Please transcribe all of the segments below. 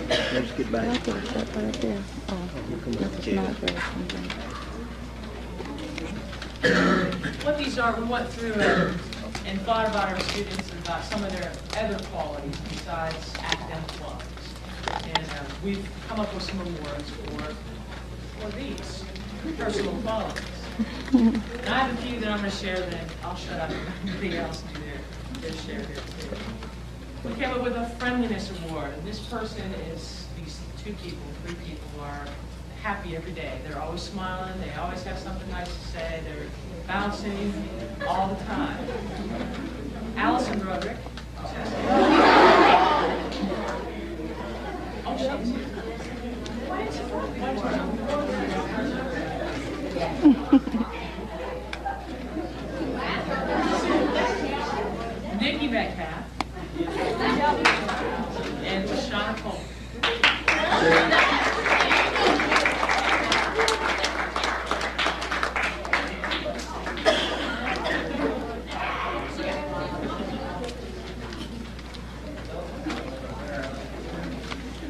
Let's get back. I could have sat right there. Oh, Come on, that's kid. not very something. What these are, we went through and thought about our students and about some of their other qualities besides academic qualities. And we've come up with some awards for these personal qualities. And I have a few that I'm going to share, then I'll shut up and everybody else do their share here too. We came up with a friendliness award, and this person is, these three people are happy every day. They're always smiling, they always have something nice to say, they're bouncing all the time. Allison Broderick. Oh, she's here. Nikki Metcalf. And Shauna Cole.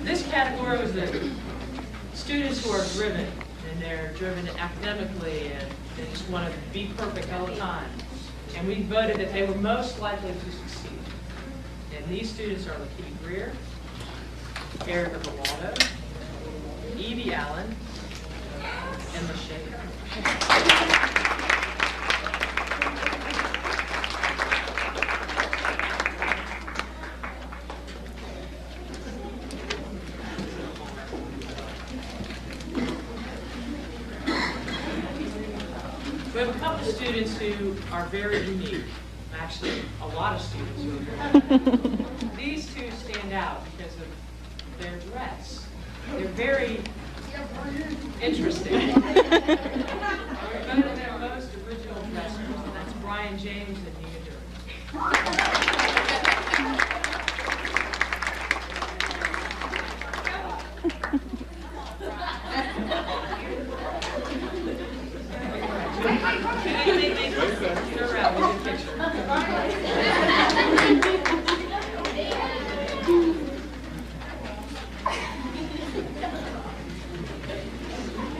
This category was the students who are driven, and they're driven academically, and they just want to be perfect all the time. And we voted that they were most likely to succeed. And these students are Lakita Greer, Erica Bawaldo, Evie Allen, and Lashayne. We have a couple of students who are very unique. Actually, a lot of students who are very unique. These two stand out because of their dress. They're very interesting. We're both their most original dressers, and that's Brian James and Nina Durham. Turn around, we'll get a picture.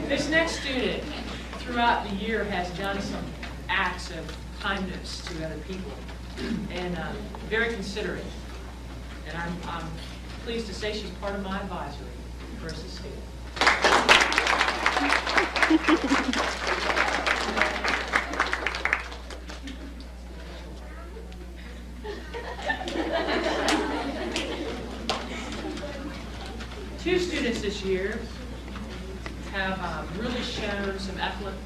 This next student, throughout the year, has done some acts of kindness to other people, and very considerate. And I'm pleased to say she's part of my advisory for as a student. Two students this year have really shown some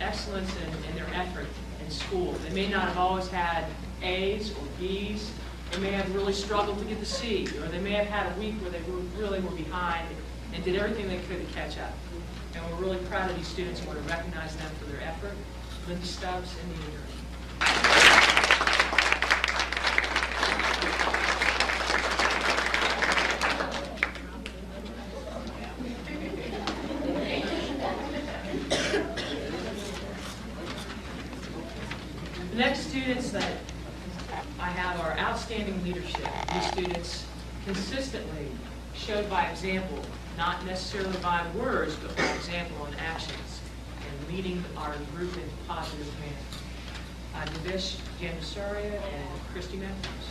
excellence in their effort in school. They may not have always had A's or B's. They may have really struggled to get the C, or they may have had a week where they really were behind and did everything they could to catch up. And we're really proud of these students and want to recognize them for their effort. Lindy Stubbs and Nina Durham. The next students that I have are outstanding leadership. These students consistently showed by example, not necessarily by words, but by example and actions, and leading our group in a positive manner. Navish Jandasaria and Christy Matthews.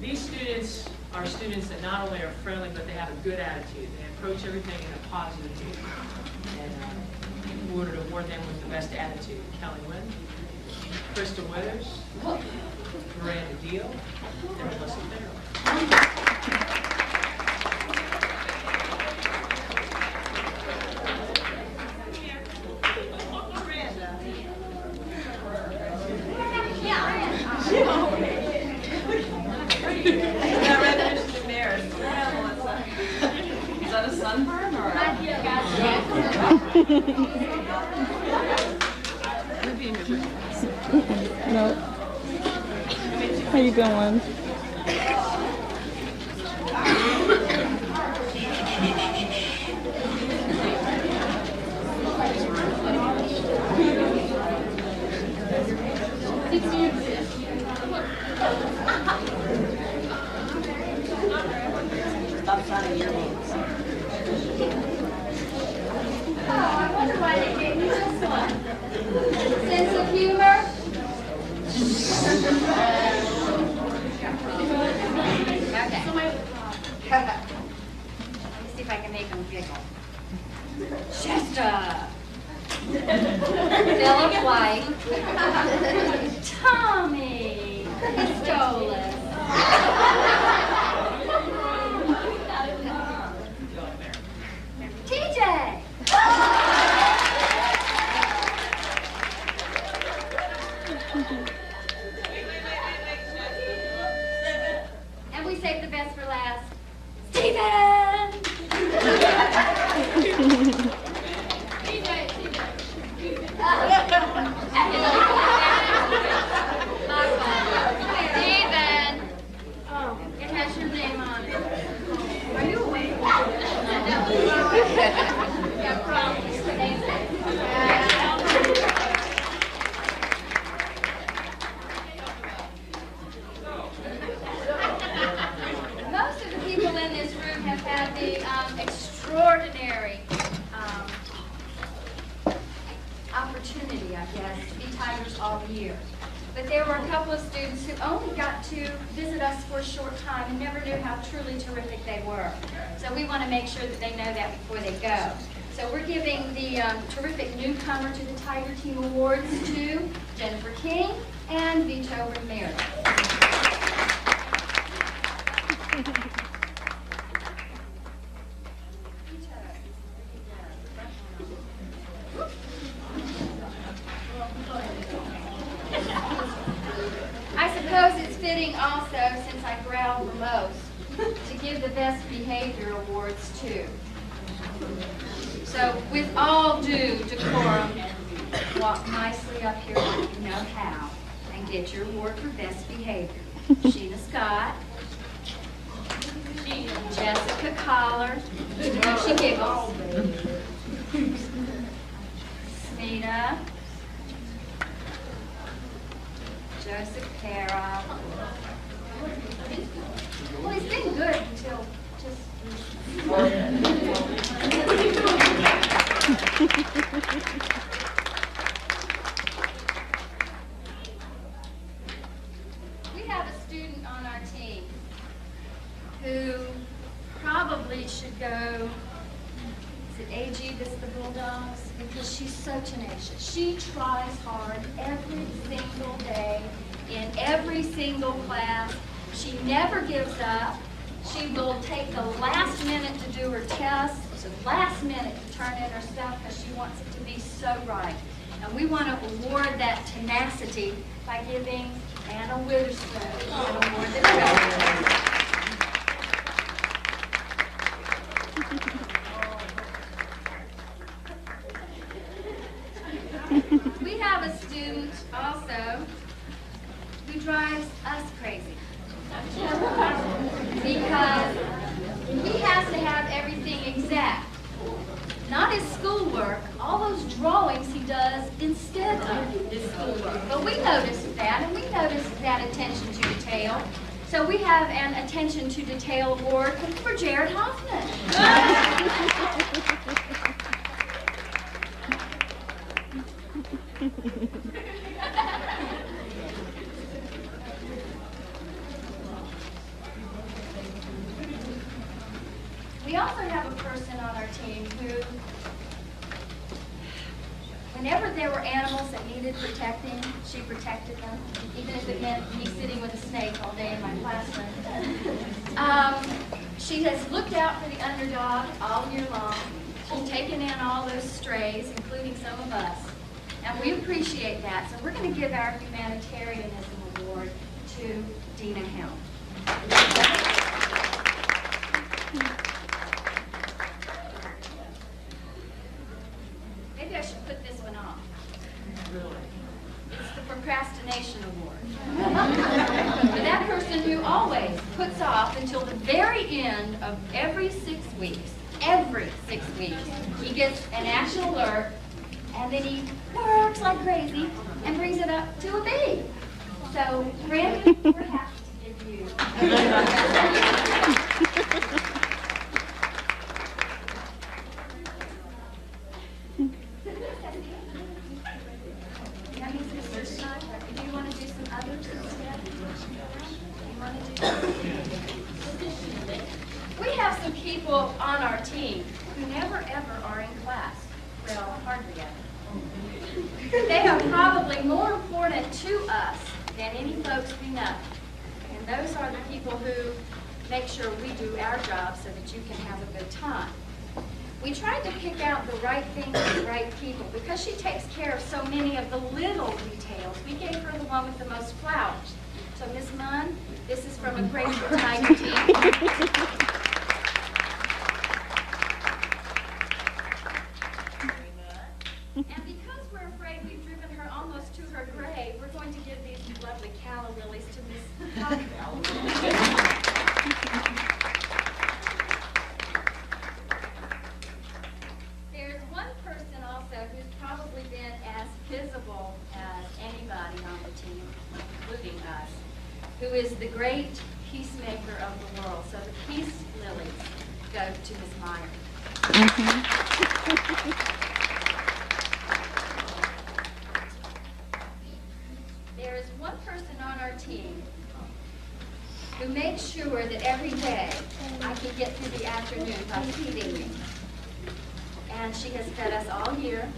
These students are students that not only are friendly, but they have a good attitude. They approach everything in a positive mood. And we wanted to award them with the best attitude. Kelly Wynn, Krista Withers, Miranda Deal, and Melissa Farrell. Is that a sunburn or? No. How you doing? wonder why they gave me this one. Sense of humor? Okay. Let me see if I can make them giggle. Shasta. Philip White. Tommy. Pistolas. TJ. And we saved the best for last. Steven! Steven! It has your name on it. Are you awake? Yeah, probably. Most of the people in this room have had the extraordinary opportunity, I guess, to be Tigers all year. But there were a couple of students who only got to visit us for a short time and never knew how truly terrific they were. So we want to make sure that they know that before they go. So we're giving the terrific newcomer to the Tiger Team Awards to Jennifer King and Vito Ramirez. I suppose it's fitting also, since I growl the most, to give the Best Behavior Awards too. So, with all due decorum, walk nicely up here like you know how and get your award for Best Behavior. Sheena Scott, Jessica Collar, she giggles, Smita, Joseph Para. Well, he's been good until just... We have a student on our team who probably should go, is it AG, this the Bulldogs? Because she's so tenacious. She tries hard every single day in every single class. She never gives up. She will take the last minute to do her tests, the last minute to turn in her stuff because she wants it to be so right. And we want to award that tenacity by giving Anna Witherspoon an award that We have a student also who drives us crazy. Because he has to have everything exact. Not his schoolwork, all those drawings he does instead of his schoolwork. But we noticed that, and we noticed that attention to detail. So we have an attention to detail award for Jared Hoffman. We also have a person on our team who, whenever there were animals that needed protecting, she protected them, even if it meant me sitting with a snake all day in my classroom. She has looked out for the underdog all year long. She's taken in all those strays, including some of us. And we appreciate that. So we're going to give our Humanitarianism Award to Dina Helm. Maybe I should put this one off. It's the Procrastination Award. For that person who always puts off until the very end of every 6 weeks, he gets an action alert, and then he works like crazy and brings it up to a B. So, Brandon, we're happy to give you. people on our team who never ever are in class. Well, hardly ever. They are probably more important to us than any folks we know. And those are the people who make sure we do our job so that you can have a good time. We tried to pick out the right things for the right people. Because she takes care of so many of the little details, we gave her the one with the most flowers. So Miss Munn, this is from a Grateful Tiger team. And because we're afraid we've driven her almost to her grave, we're going to give these lovely calla lilies to Miss Cockrell. There's one person also who's probably been as visible as anybody on the team, including us, who is the great peacemaker of the world. So the peace lilies go to Miss Meyer. There is one person on our team who makes sure that every day I can get through the afternoon by feeding me. And she has fed us all year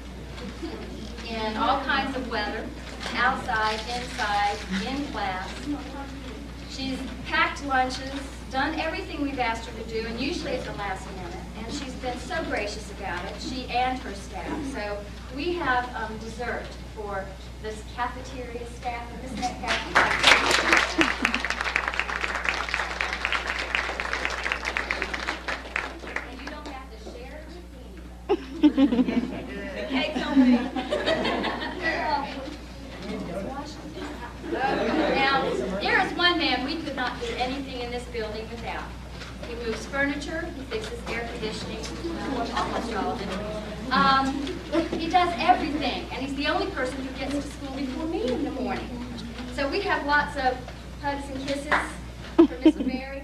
in all kinds of weather, outside, inside, in class. She's packed lunches, done everything we've asked her to do, and usually at the last minute. And she's been so gracious about it, she and her staff. So we have dessert for this cafeteria staff and Miss Metcalf. And you don't have to share it with anybody. The cake's on me. Now, there is one man we could not do anything in this building without. He moves furniture, he fixes air conditioning, almost all of it. He does everything, and he's the only person who gets to school before me in the morning. So we have lots of hugs and kisses for Miss Mary.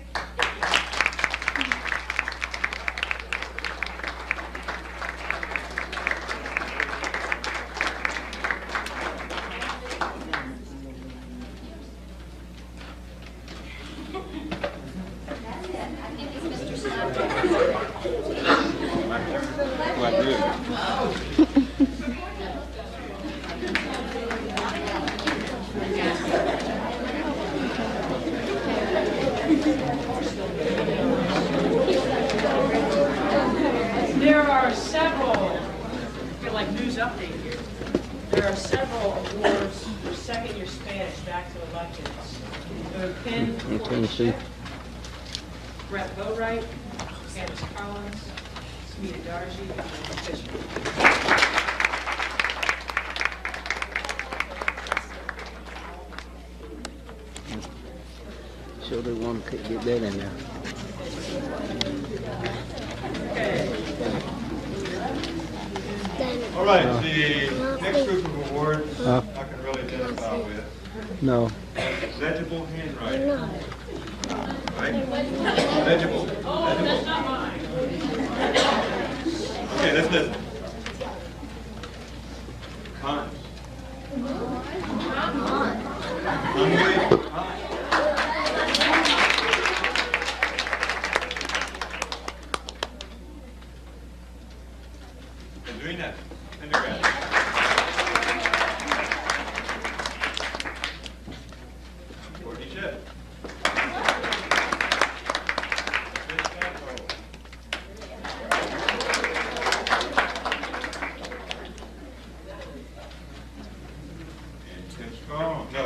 That's it. I think it's Mr. Snowden. There are several, I feel like news update here. There are several awards for second-year Spanish back to electives. The Penn Fortune, Brett Boatwright, Candace Collins, Smita Darji, and Fisher. Sure they want to get that in there. All right, the next group of awards I can really identify with. No. Legible handwriting. Right? Legible. Oh, that's not mine. Okay, let's listen. Cons. Hungry. Hot. Adrena, undergrad. Courtney Shedd. Chris Campo. And Tim Strong. No.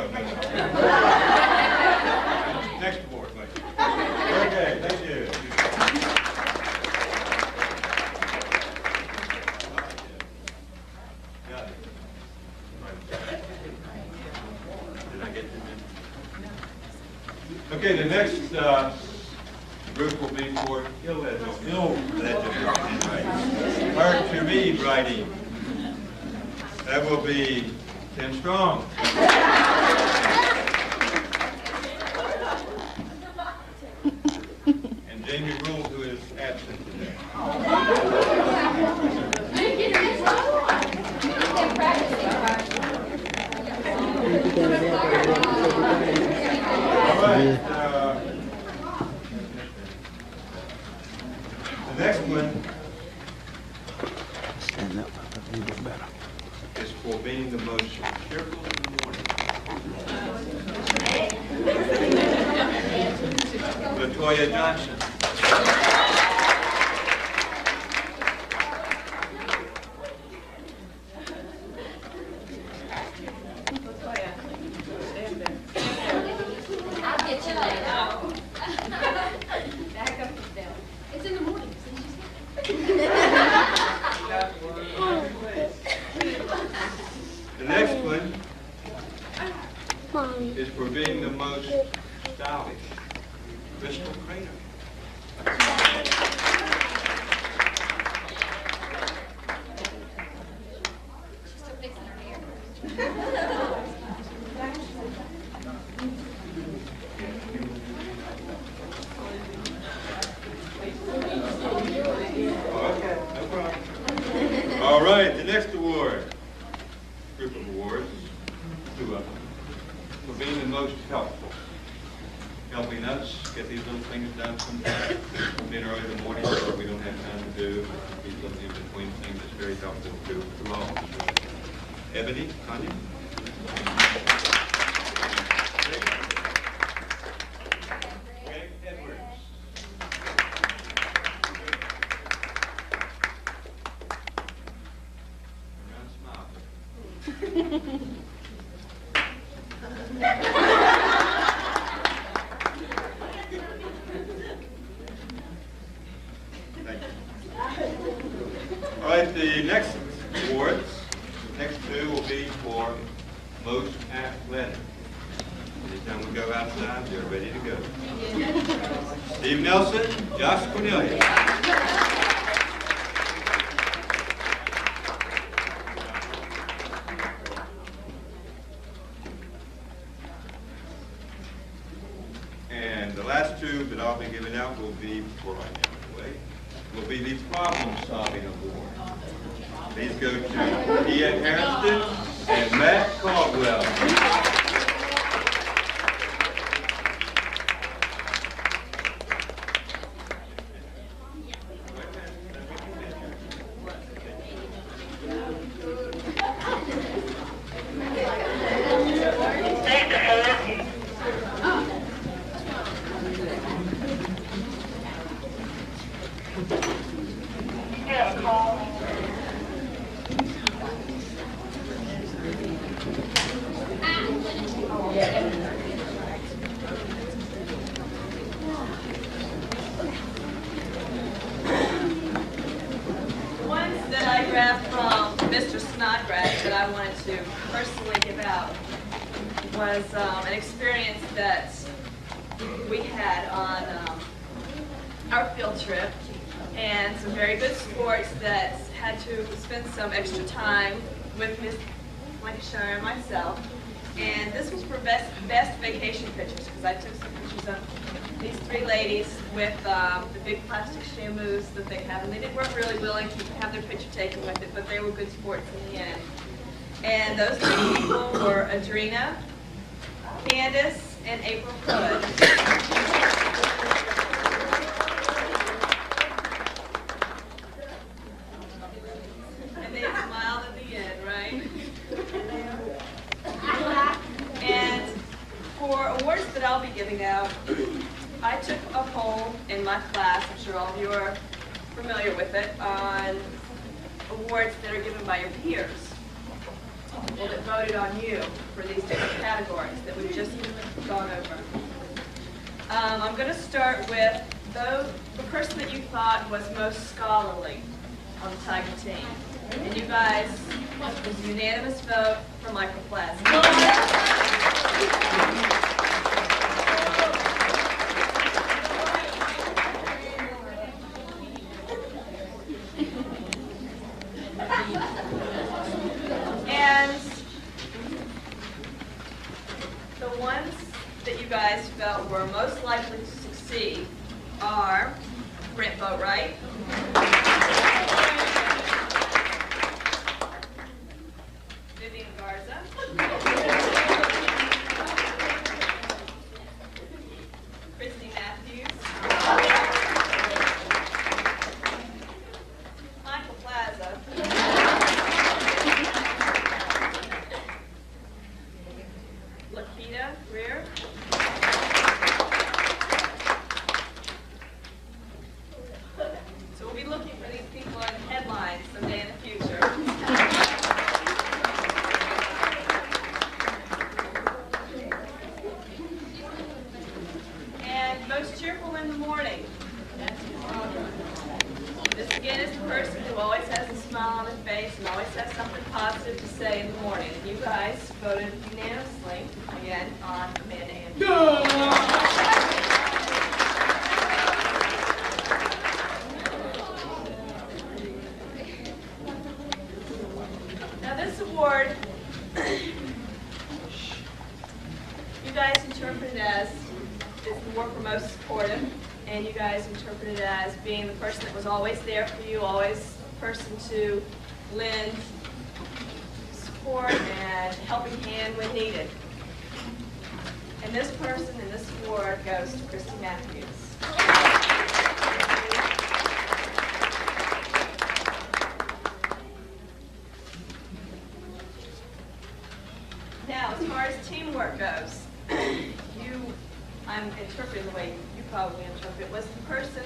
Next award, please. Okay, thank you. Got it. Did I get them in? Okay, the next group will be for illegible handwriting. Hard to read writing. That will be Tim Strong. And Jamie Rule, who is absent today. All right. The Next one Stand up a little bit better. is for being the most cheerful in the morning. Latoya Johnson. I'll get you later. Back up the bell. It's in the morning. The next one is for being the most stylish. Crystal Crater. She's still fixing her hair. Okay, no problem. All right, the next award, group of awards, two of them, for being the most helpful. Helping us get these little things done sometimes, in early in the morning, or we don't have time to do, these little in-between things, it's very helpful to all. Ebony, Tanya? Greg Edwards. Around smile. Thank you. All right, the next awards, next two will be for most athletic. Anytime we go outside, they're ready to go. Steve Nelson, Josh Cornelius. And the last two that I'll be giving out will be, before I hand it away, will be the problem-solving award. These go to Ian Harrison and Matt Caldwell. Ones that I grabbed from Mr. Snodgrass that I wanted to personally give out was an experience that we had on our field trip, and some very good sports that had to spend some extra time with Miss Lancashire and myself. And this was for best vacation pictures, because I took some pictures of these three ladies with the big plastic shamus that they have, and they weren't really willing to have their picture taken with it, but they were good sports in the end. And those three people were Adrena, Candace, and April Hood. And they smiled at the end, right? And for awards that I'll be giving out, I took a poll in my class, I'm sure all of you are familiar with it, on awards that are given by your peers. People that voted on you for these different categories that we've just gone over. I'm going to start with the person that you thought was most scholarly on the Tiger team. And you guys, it was a unanimous vote for Michael Plasky. And the ones that you guys felt were most likely to succeed are Brent Boatwright, Vivian Garza, Christy Matthews, looking for these people in headlines someday in the future. And most cheerful in the morning. This again is the person who always has a smile on his face and always has something positive to say in the morning. And you guys voted unanimously again on Amanda Andrews. Now this award, you guys interpret it as it's the worker most supportive, and you guys interpret it as being the person that was always there for you, always the person to lend support and helping hand when needed. And this person and this award goes to Christy Matthews. Now, as far as teamwork goes, I'm interpreting the way you probably interpret, was the person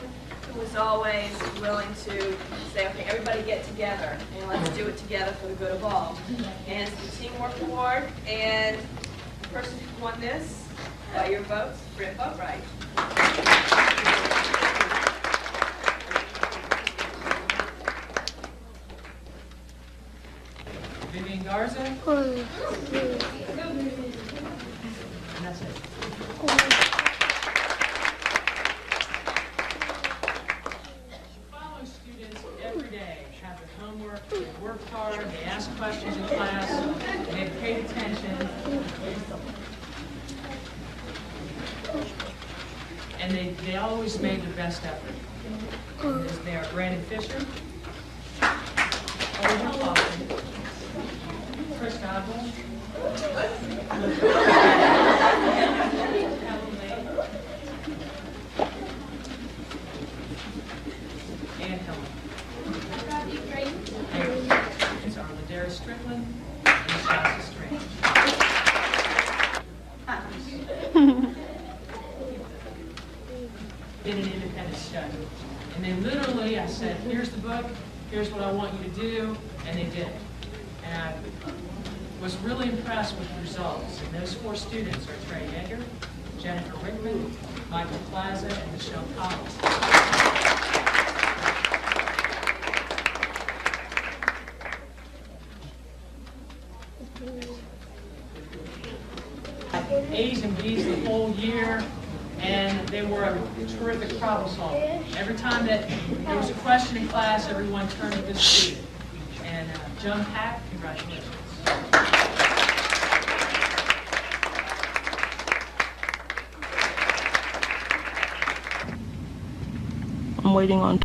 who was always willing to say, okay, everybody get together, and let's do it together for the good of all. And it's the Teamwork Award, and the person who won this, by your votes, Britt Boatwright. Vivian Garza. And that's it. Following students every day have their homework, they worked hard, they asked questions in class, they paid attention. And they always made their best effort. They are Brandon Fisher, Olga Lawson, Chris Godwin, Helen May, and Helen. It's Arladera Strickland and Shasta Strange. Did an independent study. And they literally, I said, here's the book, here's what I want you to do, and they did it. And I was really impressed with the results. And those 4 students are Trey Yeager, Jennifer Rickman, Michael Plaza, and Michelle Collins. A's and B's the whole year, and they were a terrific problem solver. Every time that there was a question in class, everyone turned to this student. And John Pack, congratulations. I'm waiting on